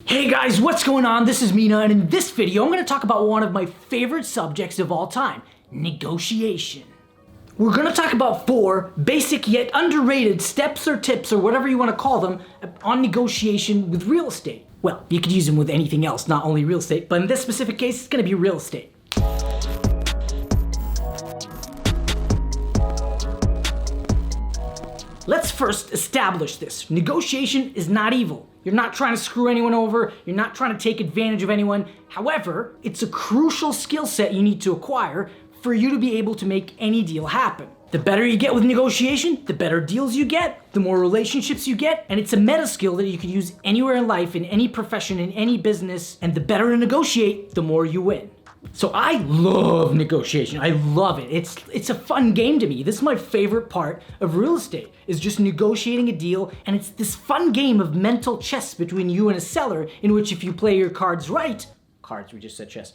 Hey guys, what's going on? This is Mina, and in this video, I'm going to talk about one of my favorite subjects of all time, negotiation. We're going to talk about 4 basic yet underrated steps or tips or whatever you want to call them on negotiation with real estate. Well, you could use them with anything else, not only real estate, but in this specific case, it's going to be real estate. Let's first establish this. Negotiation is not evil. You're not trying to screw anyone over. You're not trying to take advantage of anyone. However, it's a crucial skill set you need to acquire for you to be able to make any deal happen. The better you get with negotiation, the better deals you get, the more relationships you get, and it's a meta skill that you can use anywhere in life, in any profession, in any business, and the better you negotiate, the more you win. So I love negotiation. I love it. It's a fun game to me. This is my favorite part of real estate, is just negotiating a deal, and it's this fun game of mental chess between you and a seller in which if you play your cards right, we just said chess,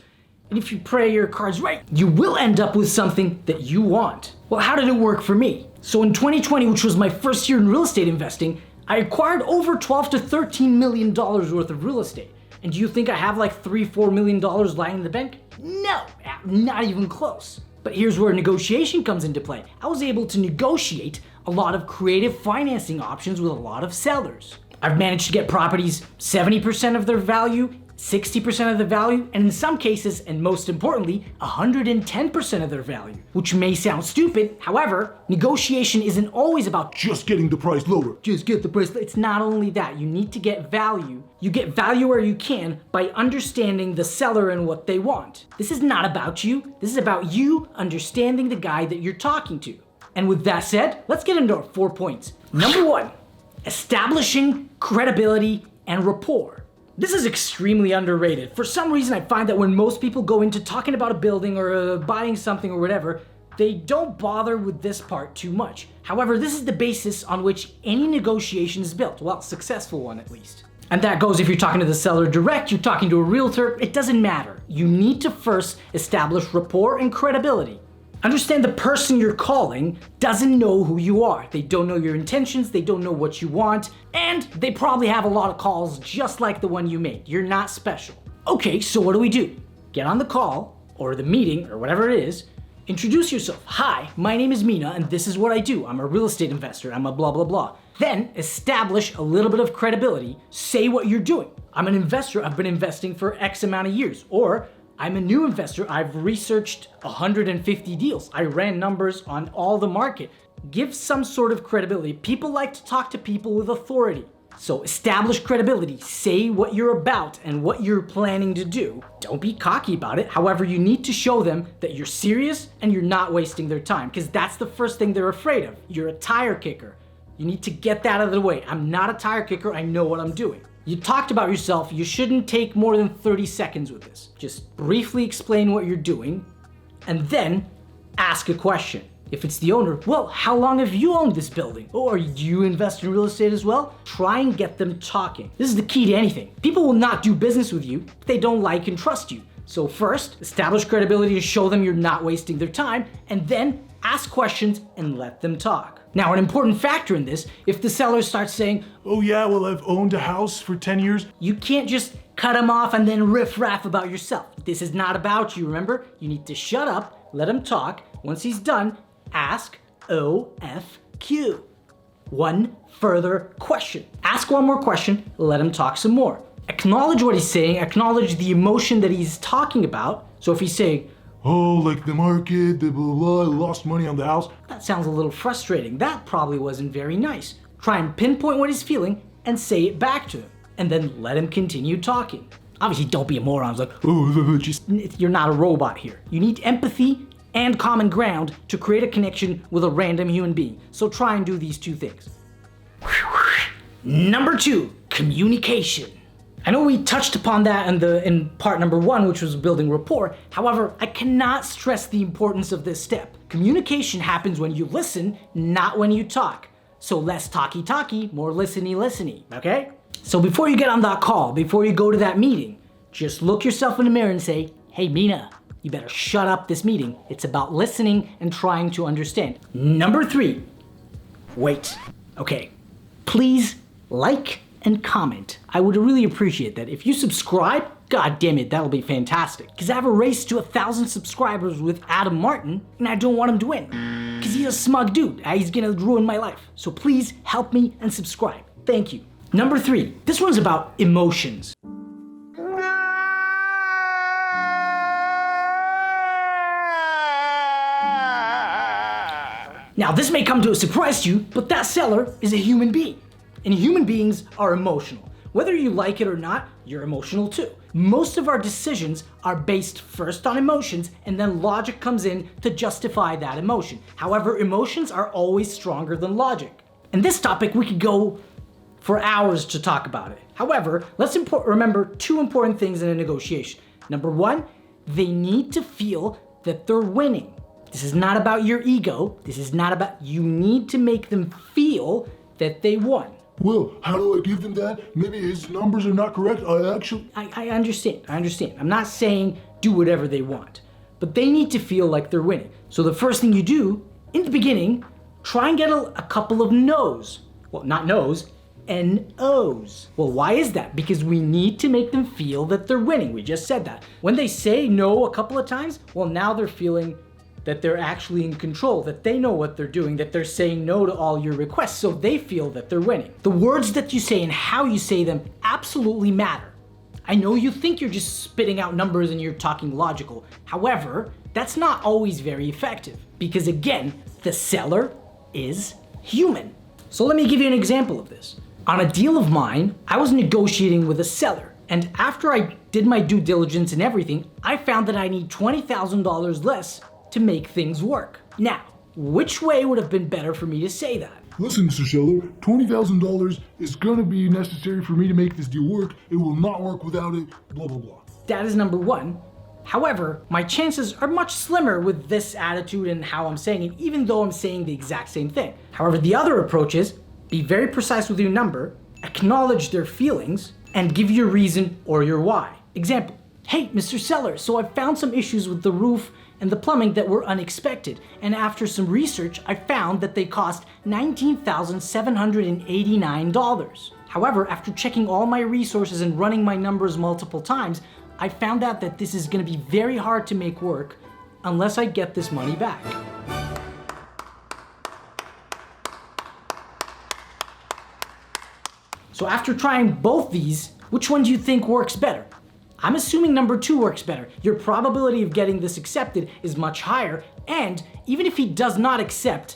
and if you play your cards right, you will end up with something that you want. Well, how did it work for me? So in 2020, which was my first year in real estate investing, I acquired over $12 to $13 million worth of real estate. And do you think I have like $3-4 million lying in the bank? No, not even close. But here's where negotiation comes into play. I was able to negotiate a lot of creative financing options with a lot of sellers. I've managed to get properties 70% of their value, 60% of the value, and in some cases, and most importantly, 110% of their value, which may sound stupid. However, negotiation isn't always about just getting the price lower. Just get the price. It's not only that. You need to get value. You get value where you can by understanding the seller and what they want. This is not about you. This is about you understanding the guy that you're talking to. And with that said, let's get into our 4 points. Number 1, establishing credibility and rapport. This is extremely underrated. For some reason, I find that when most people go into talking about a building or buying something or whatever, they don't bother with this part too much. However, this is the basis on which any negotiation is built. Well, successful one at least. And that goes if you're talking to the seller direct, you're talking to a realtor, it doesn't matter. You need to first establish rapport and credibility. Understand the person you're calling doesn't know who you are. They don't know your intentions, they don't know what you want, and they probably have a lot of calls just like the one you made. You're not special. Okay, so what do? Get on the call, or the meeting, or whatever it is, introduce yourself. Hi, my name is Mina, and this is what I do. I'm a real estate investor, I'm a blah blah blah. Then establish a little bit of credibility, say what you're doing. I'm an investor, I've been investing for X amount of years, or I'm a new investor, I've researched 150 deals. I ran numbers on all the market. Give some sort of credibility. People like to talk to people with authority. So establish credibility, say what you're about and what you're planning to do. Don't be cocky about it. However, you need to show them that you're serious and you're not wasting their time, because that's the first thing they're afraid of. You're a tire kicker. You need to get that out of the way. I'm not a tire kicker, I know what I'm doing. You talked about yourself, you shouldn't take more than 30 seconds with this. Just briefly explain what you're doing, and then ask a question. If it's the owner, well, how long have you owned this building? Or do you invest in real estate as well? Try and get them talking. This is the key to anything. People will not do business with you if they don't like and trust you. So first, establish credibility to show them you're not wasting their time, and then ask questions and let them talk. Now, an important factor in this, if the seller starts saying, Oh yeah, well I've owned a house for 10 years. You can't just cut him off and then riff-raff about yourself. This is not about you, remember? You need to shut up, let him talk. Once he's done, ask OFQ. One further question. Ask one more question, let him talk some more. Acknowledge what he's saying, acknowledge the emotion that he's talking about. So if he's saying, Oh, like the market, the blah, blah, I lost money on the house. That sounds a little frustrating. That probably wasn't very nice. Try and pinpoint what he's feeling and say it back to him. And then let him continue talking. Obviously, don't be a moron. It's like, oh, just... You're not a robot here. You need empathy and common ground to create a connection with a random human being. So try and do these 2 things. Number 2, communication. I know we touched upon that in part number 1, which was building rapport. However, I cannot stress the importance of this step. Communication happens when you listen, not when you talk. So less talky, more listeny, okay? So before you get on that call, before you go to that meeting, just look yourself in the mirror and say, Hey Mina, you better shut up this meeting. It's about listening and trying to understand. Number 3, wait. Okay, please like and comment. I would really appreciate that. If you subscribe, god damn it, that'll be fantastic. Because I have a race to 1,000 subscribers with Adam Martin, and I don't want him to win. Because he's a smug dude. He's gonna ruin my life. So please help me and subscribe. Thank you. Number 3, this one's about emotions. Now, this may come to a surprise to you, but that seller is a human being. And human beings are emotional. Whether you like it or not, you're emotional too. Most of our decisions are based first on emotions, and then logic comes in to justify that emotion. However, emotions are always stronger than logic. And this topic, we could go for hours to talk about it. However, let's remember 2 important things in a negotiation. Number 1, they need to feel that they're winning. This is not about your ego. This is not about, you need to make them feel that they won. Well, how do I give them that? Maybe his numbers are not correct. I understand. I'm not saying do whatever they want, but they need to feel like they're winning. So the first thing you do, in the beginning, try and get a couple of no's. Well, not no's, N-O's. Well, why is that? Because we need to make them feel that they're winning. We just said that. When they say no a couple of times, well, now they're feeling that they're actually in control, that they know what they're doing, that they're saying no to all your requests, so they feel that they're winning. The words that you say and how you say them absolutely matter. I know you think you're just spitting out numbers and you're talking logical. However, that's not always very effective because again, the seller is human. So let me give you an example of this. On a deal of mine, I was negotiating with a seller, and after I did my due diligence and everything, I found that I need $20,000 less to make things work. Now, which way would have been better for me to say that? Listen, Mr. Seller, $20,000 is gonna be necessary for me to make this deal work. It will not work without it, blah, blah, blah. That is number 1. However, my chances are much slimmer with this attitude and how I'm saying it, even though I'm saying the exact same thing. However, the other approach is be very precise with your number, acknowledge their feelings, and give your reason or your why. Example, hey, Mr. Seller, so I found some issues with the roof and the plumbing that were unexpected, and after some research, I found that they cost $19,789. However, after checking all my resources and running my numbers multiple times, I found out that this is gonna be very hard to make work unless I get this money back. So after trying both these, which one do you think works better? I'm assuming number 2 works better. Your probability of getting this accepted is much higher, and even if he does not accept,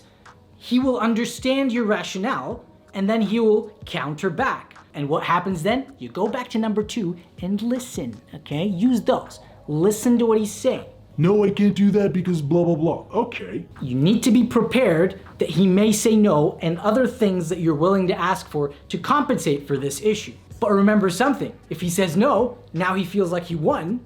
he will understand your rationale, and then he will counter back. And what happens then? You go back to number 2 and listen, okay? Use those. Listen to what he's saying. No, I can't do that because blah, blah, blah. Okay. You need to be prepared that he may say no and other things that you're willing to ask for to compensate for this issue. But remember something, if he says no, now he feels like he won,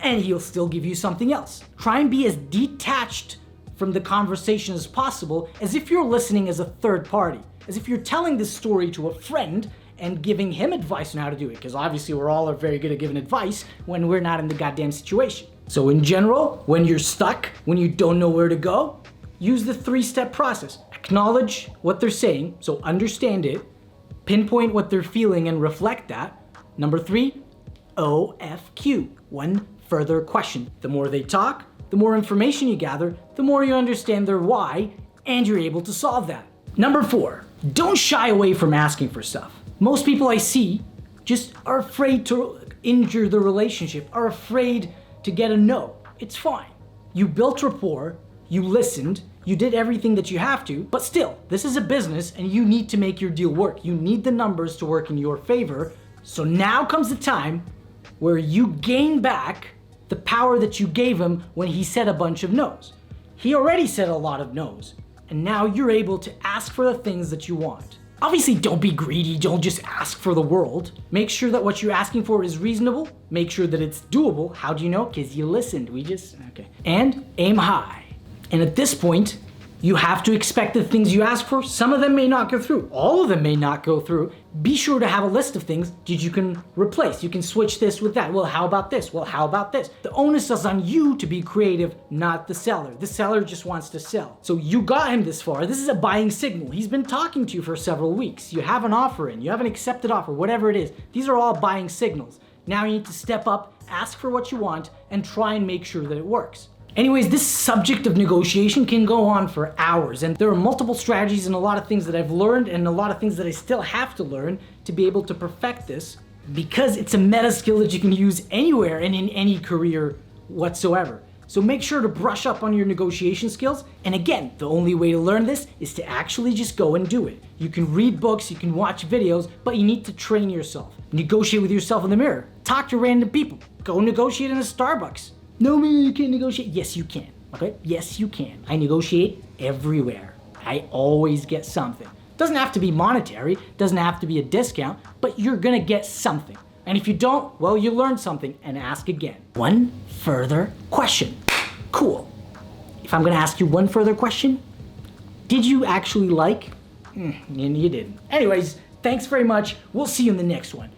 and he'll still give you something else. Try and be as detached from the conversation as possible, as if you're listening as a third party, as if you're telling this story to a friend and giving him advice on how to do it, because obviously we're all very good at giving advice when we're not in the goddamn situation. So in general, when you're stuck, when you don't know where to go, use the 3-step process. Acknowledge what they're saying, so understand it, pinpoint what they're feeling and reflect that. Number 3, OFQ, one further question. The more they talk, the more information you gather, the more you understand their why, and you're able to solve that. Number 4, don't shy away from asking for stuff. Most people I see just are afraid to injure the relationship, are afraid to get a no. It's fine. You built rapport, you listened, you did everything that you have to, but still, this is a business and you need to make your deal work. You need the numbers to work in your favor. So now comes the time where you gain back the power that you gave him when he said a bunch of no's. He already said a lot of no's, and now you're able to ask for the things that you want. Obviously, don't be greedy, don't just ask for the world. Make sure that what you're asking for is reasonable, make sure that it's doable. How do you know? Because you listened, okay. And aim high. And at this point, You have to expect the things you ask for. Some of them may not go through. All of them may not go through. Be sure to have a list of things that you can replace. You can switch this with that. Well, how about this? Well, how about this? The onus is on you to be creative, not the seller. The seller just wants to sell. So you got him this far. This is a buying signal. He's been talking to you for several weeks. You have an offer in. You have an accepted offer, whatever it is. These are all buying signals. Now you need to step up, ask for what you want, and try and make sure that it works. Anyways, this subject of negotiation can go on for hours, and there are multiple strategies and a lot of things that I've learned and a lot of things that I still have to learn to be able to perfect this, because it's a meta skill that you can use anywhere and in any career whatsoever. So make sure to brush up on your negotiation skills. And again, the only way to learn this is to actually just go and do it. You can read books, you can watch videos, but you need to train yourself. Negotiate with yourself in the mirror. Talk to random people. Go negotiate in a Starbucks. No, man, you can't negotiate. Yes, you can. Okay? Yes, you can. I negotiate everywhere. I always get something. Doesn't have to be monetary, doesn't have to be a discount, but you're gonna get something. And if you don't, well, you learn something and ask again. One further question. Cool. If I'm gonna ask you one further question, did you actually like? You didn't. Anyways, thanks very much. We'll see you in the next one.